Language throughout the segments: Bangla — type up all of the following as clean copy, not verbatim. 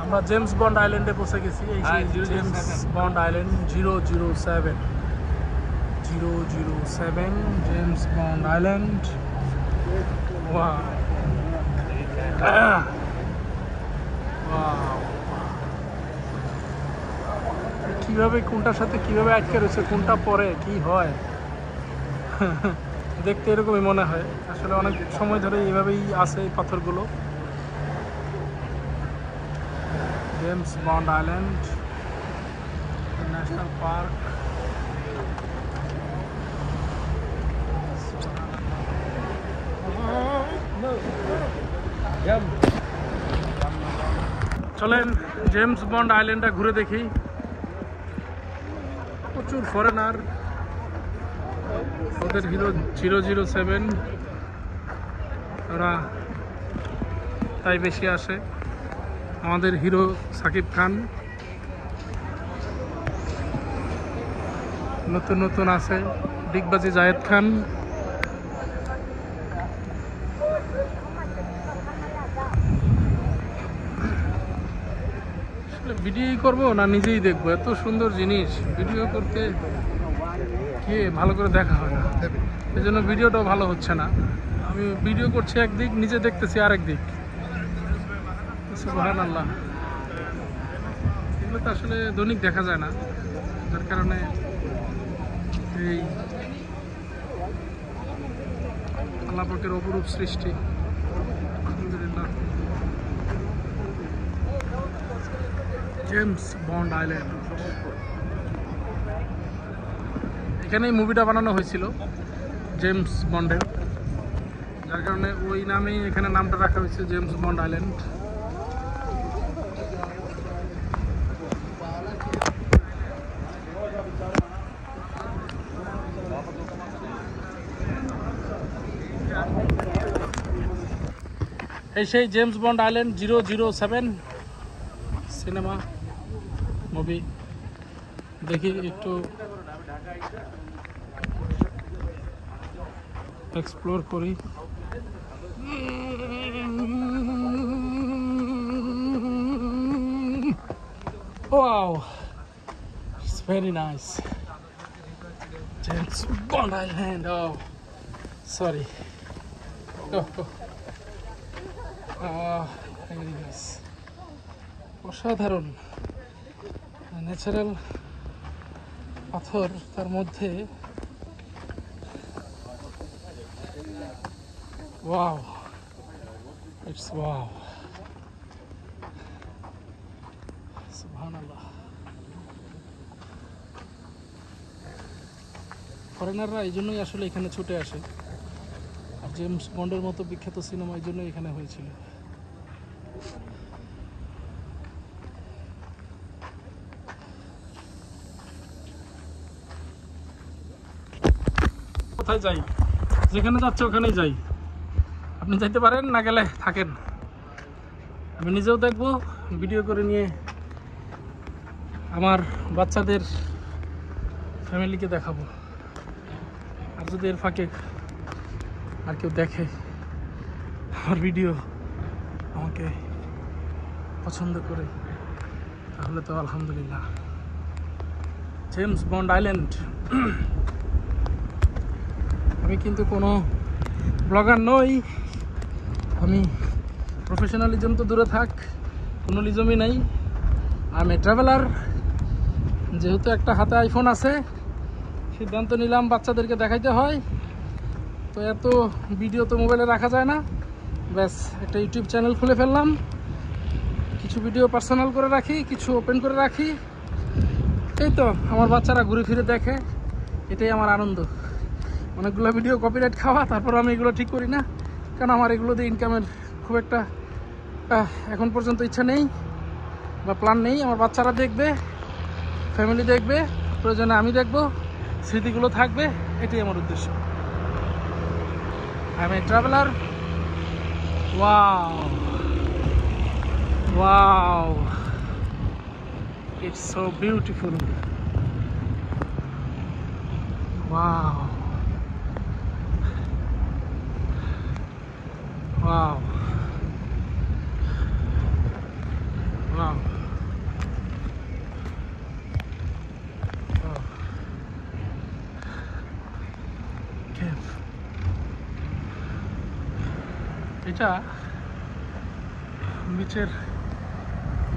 আমরা জেমস বন্ড আইল্যান্ডে পৌঁছে গেছি। এই James bond island 007 James bond island. কিভাবে কোনটার সাথে কিভাবে আটকে রয়েছে, কোনটা পরে কি হয় দেখতে এরকমই মনে হয়। আসলে অনেক সময় ধরে এইভাবেই আছে এই পাথরগুলো। James bond island national park. চলেন জেমস বন্ড আইল্যান্ডটা ঘুরে দেখি। প্রচুর ফরেনার, ওদের হিরো 007, ওরা তাই বেশি আসে। আমাদের হিরো সাকিব খান নতুন নতুন আছে, ডিগবাজি জায়েদ খান। ভিডিও করবো না নিজেই দেখবো? এত সুন্দর জিনিস ভিডিও করতে কে ভালো করে দেখা হয় না, এই জন্য ভিডিওটাও ভালো হচ্ছে না। আমি ভিডিও করছি একদিক, নিজে দেখতেছি আরেক দিক। সুবহানাল্লাহ, এগুলো তো আসলে দৈনিক দেখা যায় না, যার কারণে এই আল্লাহ পাকের অপরূপ সৃষ্টি। আলহামদুলিল্লাহ। জেমস বন্ড আইল্যান্ড, এখানেই মুভিটা বানানো হয়েছিল জেমস বন্ডের, যার কারণে ওই নামেই এখানে নামটা রাখা হয়েছে জেমস বন্ড আইল্যান্ড। এই সেই James bond island 007 cinema movie. দেখি একটু এক্সপ্লোর করি। Wow, it's very nice. James Bond Island. Oh, sorry. Very nice. অসাধারণ ন্যাচারাল পাথর, তার মধ্যে wow, it's wow. সুবহানাল্লাহ। ফরেনাররা এই জন্যই আসলে এখানে ছুটে আসে, আর জেমস বন্ডের মতো বিখ্যাত সিনেমা এই জন্যই এখানে হয়েছিল। কোথায় যাই? যেখানে যাচ্ছে ওখানেই যাই। আপনি যাইতে পারেন, না গেলে থাকেন। আমি নিজেও দেখবো, ভিডিও করে নিয়ে আমার বাচ্চাদের, ফ্যামিলিকে দেখাবো। আর যদি এর ফাঁকে আর কেউ দেখে আমার ভিডিও, আমাকে পছন্দ করে, তাহলে তো আলহামদুলিল্লাহ। James bond island. আমি কিন্তু কোনো ব্লগার নই, আমি প্রফেশনালিজম তো দূরে থাক, কোনো লিজমই নাই। আমি ট্রাভেলার। যেহেতু একটা হাতে আইফোন আছে, সিদ্ধান্ত নিলাম বাচ্চাদেরকে দেখাইতে হয়, তো এত ভিডিও তো মোবাইলে রাখা যায় না। ব্যাস একটা ইউটিউব চ্যানেল খুলে ফেললাম, কিছু ভিডিও পার্সোনাল করে রাখি, কিছু ওপেন করে রাখি। এই তো আমার বাচ্চারা ঘুরে ফিরে দেখে, এটাই আমার আনন্দ। অনেকগুলো ভিডিও কপিরাইট খাওয়া, তারপর আমি এগুলো ঠিক করি না, কারণ আমার এগুলো দিয়ে ইনকামের খুব একটা এখন পর্যন্ত ইচ্ছা নেই বা প্ল্যান নেই। আমার বাচ্চারা দেখবে, ফ্যামিলি দেখবে, প্রয়োজনে আমি দেখবো, স্মৃতিগুলো থাকবে, এটাই আমার উদ্দেশ্য। I M a traveller. Wow wow, it's so beautiful. Wow wow wow এটা বিচের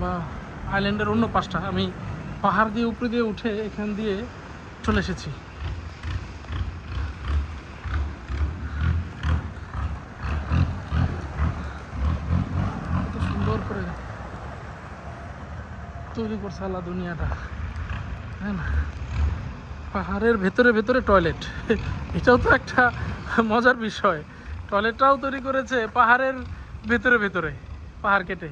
বা আইল্যান্ডের অন্য পাশটা। আমি পাহাড় দিয়ে উপরে দিয়ে উঠে এখান দিয়ে চলে এসেছি। কত সুন্দর করে তৈরি করছে আল্লাহ দুনিয়াটা, তাই না? পাহাড়ের ভেতরে ভেতরে টয়লেট, এটাও তো একটা মজার বিষয়। টয়লেটটাও তৈরি করেছে পাহাড়ের ভেতরে ভেতরে, পাহাড় কেটে,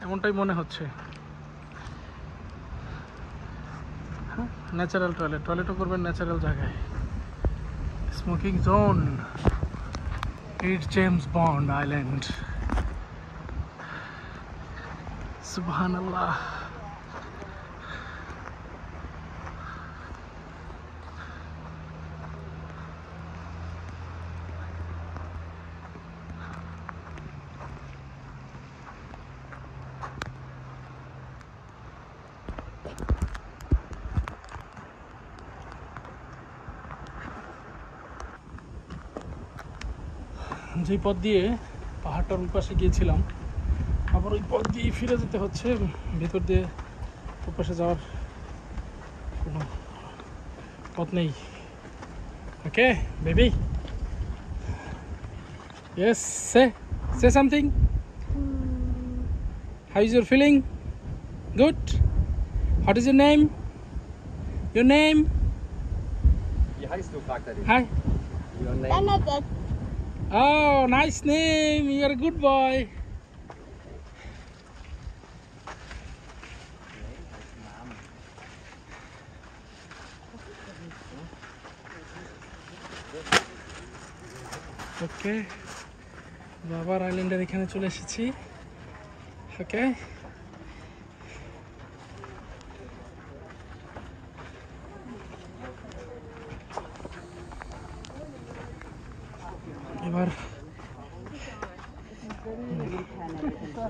এমনটাই মনে হচ্ছে। হ্যাঁ, ন্যাচারাল টয়লেট, টয়লেটও করবেন ন্যাচারাল জায়গায়। স্মোকিং জোন, ইট জেমস বন্ড আইল্যান্ড। সুবহানাল্লাহ। যে পথ দিয়ে পাহাড়টার ওই পাশে গিয়েছিলাম, আবার ওই পথ দিয়েই ফিরে যেতে হচ্ছে। ভেতর দিয়ে ওই পাশে যাওয়ার কোনো পথ নেই। Okay baby, yes, say something. How is your feeling? Good? What is your name? Your name? Wie heißt du, fragt er dich. Hi. Your name? Benedict. Oh, nice name. You're a good boy. ওকে, বাবার আইল্যান্ডের এখানে চলে এসেছি। ওকে, এবার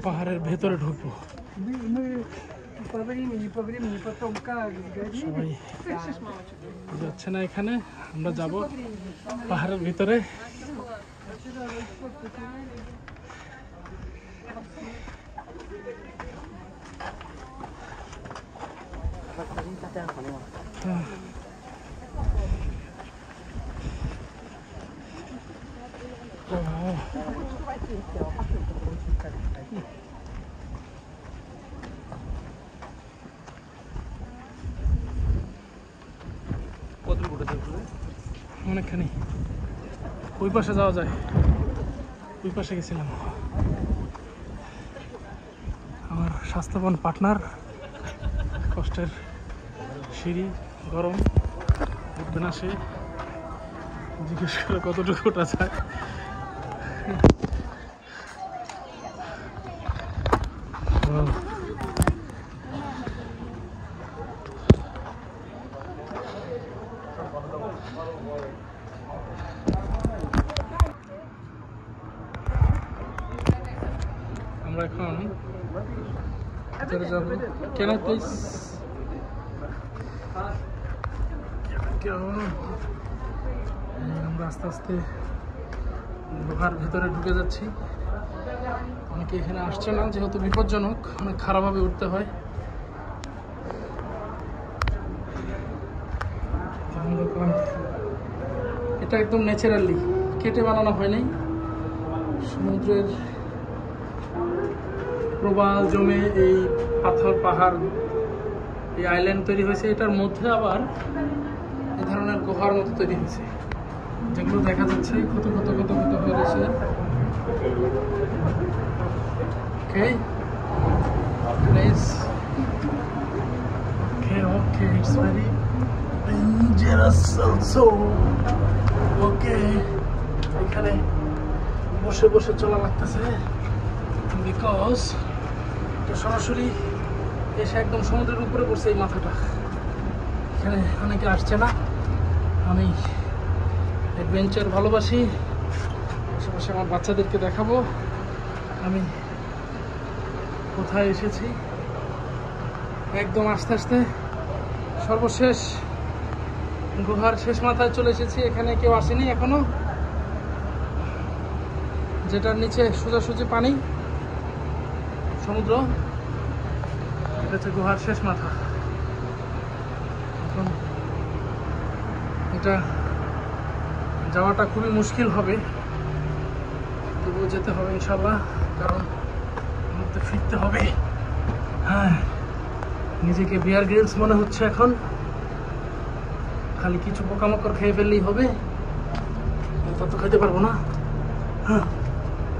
পাহাড়ের ভেতরে ঢুকবো। সবাই যাচ্ছে না এখানে, আমরা যাব পাহাড়ের ভিতরে। অনেকখানি ওই পাশে যাওয়া যায়, ওই পাশে গেছিলাম। আমার স্বাস্থ্যবান পার্টনার, কষ্টের সিঁড়ি, গরম, উঠবে না সে। জিজ্ঞেস করে কতটুকু ওটা যায়। আমরা এখন ভিতরে যাবো। কেন প্লিজ? আমরা আস্তে আস্তে গুহার ভিতরে ঢুকে যাচ্ছি। অনেকে এখানে আসছে না, যেহেতু বিপজ্জনক, অনেক খারাপভাবে উঠতে হয়। এটা একদম ন্যাচারালি কেটে বানানো হয়নি। সমুদ্রের প্রবাল জমে এই পাথর, পাহাড়, এই আইল্যান্ড তৈরি হয়েছে। এটার মধ্যে আবার এ ধরনের গুহার মতো তৈরি হয়েছে, যেগুলো দেখা যাচ্ছে কত কত কত কত হয়ে রয়েছে। Okay, please. Okay, it's very dangerous also. Okay, এখানে বসে বসে চলা লাগতেছে, বিকজ এটা সরাসরি এসে একদম সমুদ্রের উপরে পড়ছে এই মাথাটা। এখানে অনেকে আসছে না, আমি অ্যাডভেঞ্চার ভালোবাসি, আশেপাশে আমার বাচ্চাদেরকে দেখাবো আমি কোথায় এসেছি। একদম আস্তে আস্তে সর্বশেষ গুহার শেষ মাথায় চলে এসেছি। এখানে কেউ আসেনি এখনো, যেটার নিচে সোজাসুজি পানি, সমুদ্র। এটা হচ্ছে গুহার শেষ মাথা। এখন এটা যাওয়াটা খুবই মুশকিল হবে, তবুও যেতে হবে ইনশাল্লাহ, কারণ আমাদের ফিরতে হবে। হ্যাঁ, নিজেকে বিয়ার গ্রিলস মনে হচ্ছে এখন। খালি কিছু পোকামাকড় খেয়ে ফেললেই হবে, তত খেতে পারবো না। হ্যাঁ,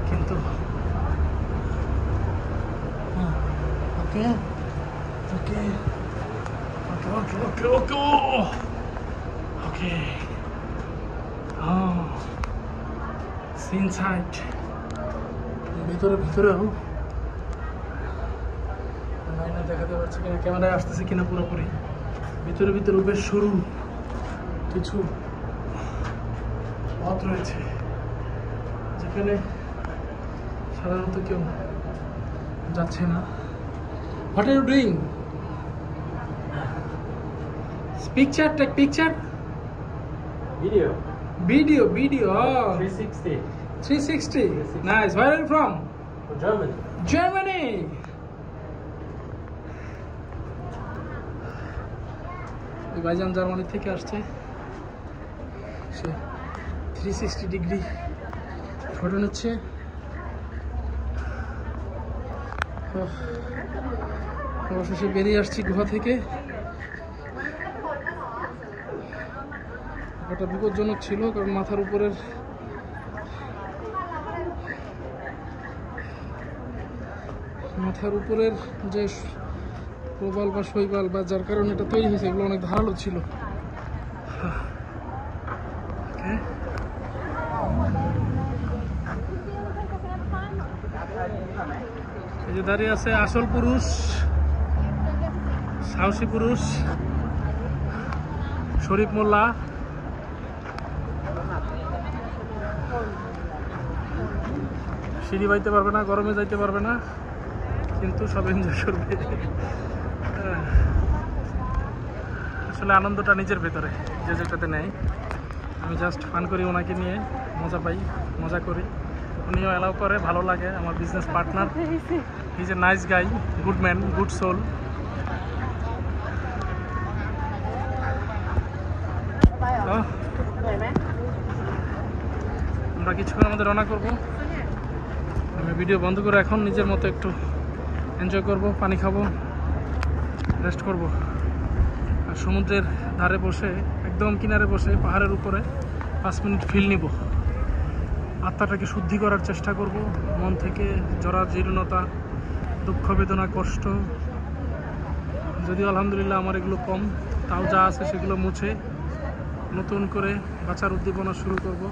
কিন্তু ওকে ওকে ওকে ওকে ওকে ওকে ওকে ইনসাইড, ভিতরে ভিতরেও লাইনে দেখাতে পারছি কিনা, ক্যামেরায় আসতেছে কিনা পুরোপুরি। ভিতরে ভিতরে বেশ সরু কিছু পথ রয়েছে, যেখানে সাধারণত কেউ যাচ্ছে না। What are you doing? Picture, take picture. Video. Video. Oh. 360. 360. Nice. Where are you from? Germany. Germany. এই ভাইজান জার্মানি থেকে আসছে, সে 360 ডিগ্রি ফটো নিচ্ছে। অবশেষে বেরিয়ে আসছি গুহা থেকে। এটা বিপজ্জনক ছিল, কারণ মাথার উপরের যে প্রবাল বা শৈবাল বা যার কারণে এটা তৈরি হয়েছে, এগুলো অনেক ধারালো ছিল। এই যে দাঁড়িয়ে আছে আসল পুরুষ, সাহসী পুরুষ শরীফ মোল্লা। সিঁড়ি বাইতে পারবে না, গরমে যাইতে পারবে না, কিন্তু সব এনজয় করবে। আসলে আনন্দটা নিজের ভেতরে, যে যেটাতে নেয়। আমি জাস্ট ফান করি, ওনাকে নিয়ে মজা পাই, মজা করি, উনিও অ্যালাউ করে, ভালো লাগে। আমার business partner, he is a nice guy, good man, good soul. আমরা কিছুক্ষণ আমাদের রওনা করবো। আমি ভিডিও বন্ধ করে এখন নিজের মতো একটু এনজয় করব, পানি খাবো, রেস্ট করব, আর সমুদ্রের ধারে বসে, একদম কিনারে বসে পাহাড়ের উপরে 5 মিনিট ফিল নিব। আত্মাটাকে শুদ্ধি করার চেষ্টা করব, মন থেকে জরাজীর্ণতা, দুঃখ, বেদনা, কষ্ট, যদিও আলহামদুলিল্লাহ আমার এগুলো কম, তাও যা আছে সেগুলো মুছে নতুন করে বাঁচার উদ্দীপনা শুরু করব,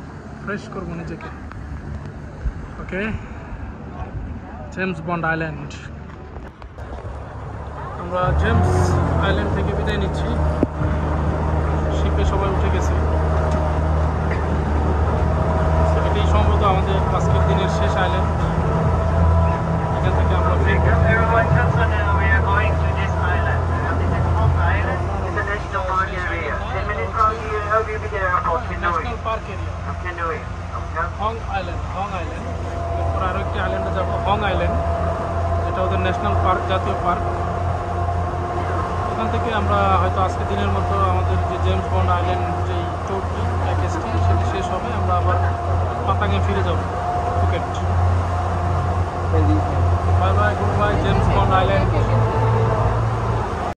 ফ্রেশ করব নিজেকে। ওকে, জেমস বন্ড আইল্যান্ড। আমরা জেমস আইল্যান্ড থেকে বিদায় নিচ্ছি, শিপে সবাই উঠে গেছে। এটাই সম্ভবত আমাদের আজকের দিনের শেষ আইল্যান্ড। এখান থেকে আমরা national park area, Hong island. এরপর আরও একটি আইল্যান্ডে যাবো, হং আইল্যান্ড, যেটা ওদের ন্যাশনাল পার্ক, জাতীয় পার্ক। এখান থেকে আমরা হয়তো আজকে দিনের মতো আমাদের যে জেমস বন্ড আইল্যান্ড যে ট্যুরটি, প্যাকেজটি, সেটি শেষ হবে। আমরা আবার পাতাঙ্গে ফিরে যাব, Phuket. Bye bye, good bye, James bond island.